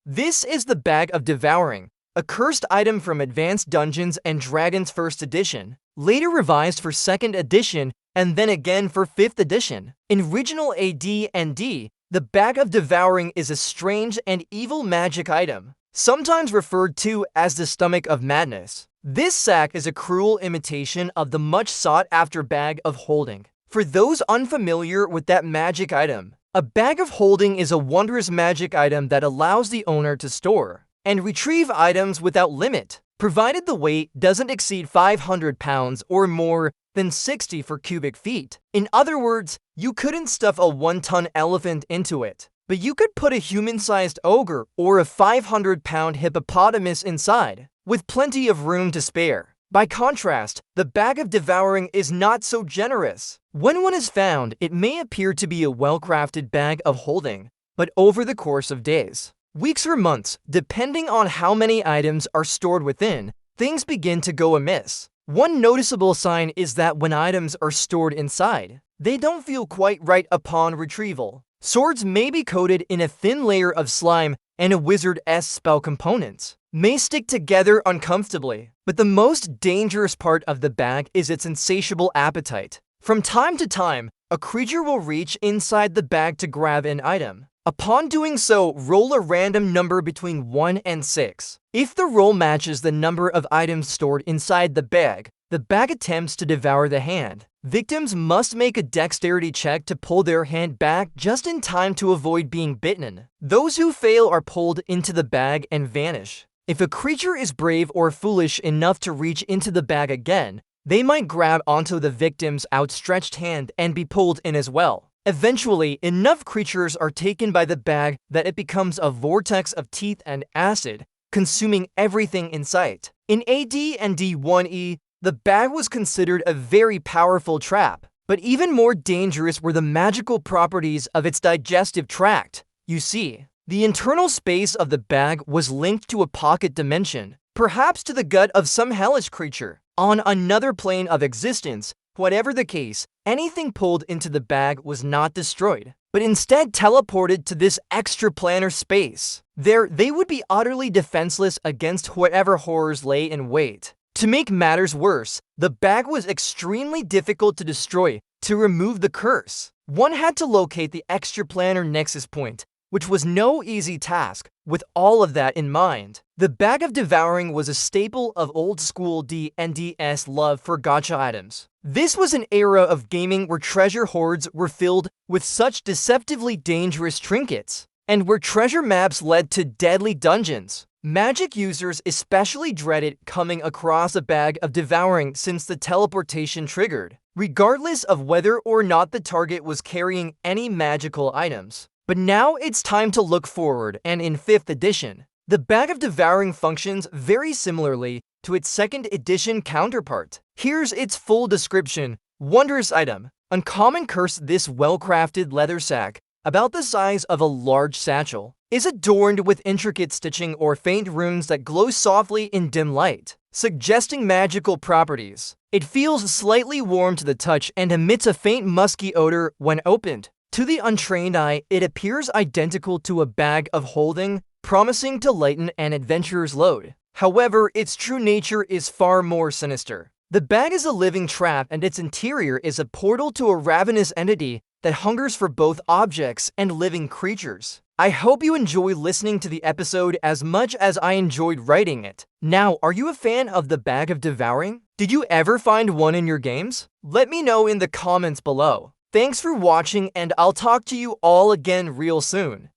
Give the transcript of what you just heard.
This is the Bag of Devouring, a cursed item from Advanced Dungeons & Dragons 1st edition, later revised for 2nd edition, and then again for 5th edition. In original AD&D, the Bag of Devouring is a strange and evil magic item, sometimes referred to as the Stomach of Madness. This sack is a cruel imitation of the much sought-after Bag of Holding. For those unfamiliar with that magic item, a Bag of Holding is a wondrous magic item that allows the owner to store and retrieve items without limit, provided the weight doesn't exceed 500 pounds or more than 60 for cubic feet. In other words, you couldn't stuff a 1-ton elephant into it, but you could put a human-sized ogre or a 500-pound hippopotamus inside, with plenty of room to spare. By contrast, the Bag of Devouring is not so generous. When one is found, it may appear to be a well-crafted bag of holding, but over the course of days, weeks or months, depending on how many items are stored within, things begin to go amiss. One noticeable sign is that when items are stored inside, they don't feel quite right upon retrieval. Swords may be coated in a thin layer of slime, and a wizard's spell components may stick together uncomfortably. But the most dangerous part of the bag is its insatiable appetite. From time to time, a creature will reach inside the bag to grab an item. Upon doing so, roll a random number between 1 and 6. If the roll matches the number of items stored inside the bag attempts to devour the hand. Victims must make a dexterity check to pull their hand back just in time to avoid being bitten. Those who fail are pulled into the bag and vanish. If a creature is brave or foolish enough to reach into the bag again, they might grab onto the victim's outstretched hand and be pulled in as well. Eventually, enough creatures are taken by the bag that it becomes a vortex of teeth and acid, consuming everything in sight. In AD&D 1E, the bag was considered a very powerful trap, but even more dangerous were the magical properties of its digestive tract. You see, the internal space of the bag was linked to a pocket dimension, perhaps to the gut of some hellish creature on another plane of existence. Whatever the case, anything pulled into the bag was not destroyed, but instead teleported to this extraplanar space. There, they would be utterly defenseless against whatever horrors lay in wait. To make matters worse, the bag was extremely difficult to destroy. To remove the curse, one had to locate the extraplanar nexus point, which was no easy task. With all of that in mind, the Bag of Devouring was a staple of old-school D&D's love for gacha items. This was an era of gaming where treasure hoards were filled with such deceptively dangerous trinkets, and where treasure maps led to deadly dungeons. Magic users especially dreaded coming across a Bag of Devouring since the teleportation triggered, regardless of whether or not the target was carrying any magical items. But now it's time to look forward, and in 5th edition, the Bag of Devouring functions very similarly to its 2nd edition counterpart. Here's its full description. Wondrous item. Uncommon curse. This well-crafted leather sack, about the size of a large satchel, is adorned with intricate stitching or faint runes that glow softly in dim light, suggesting magical properties. It feels slightly warm to the touch and emits a faint musky odor when opened. To the untrained eye, it appears identical to a bag of holding, promising to lighten an adventurer's load. However, its true nature is far more sinister. The bag is a living trap, and its interior is a portal to a ravenous entity that hungers for both objects and living creatures. I hope you enjoy listening to the episode as much as I enjoyed writing it. Now, are you a fan of the Bag of Devouring? Did you ever find one in your games? Let me know in the comments below. Thanks for watching, and I'll talk to you all again real soon.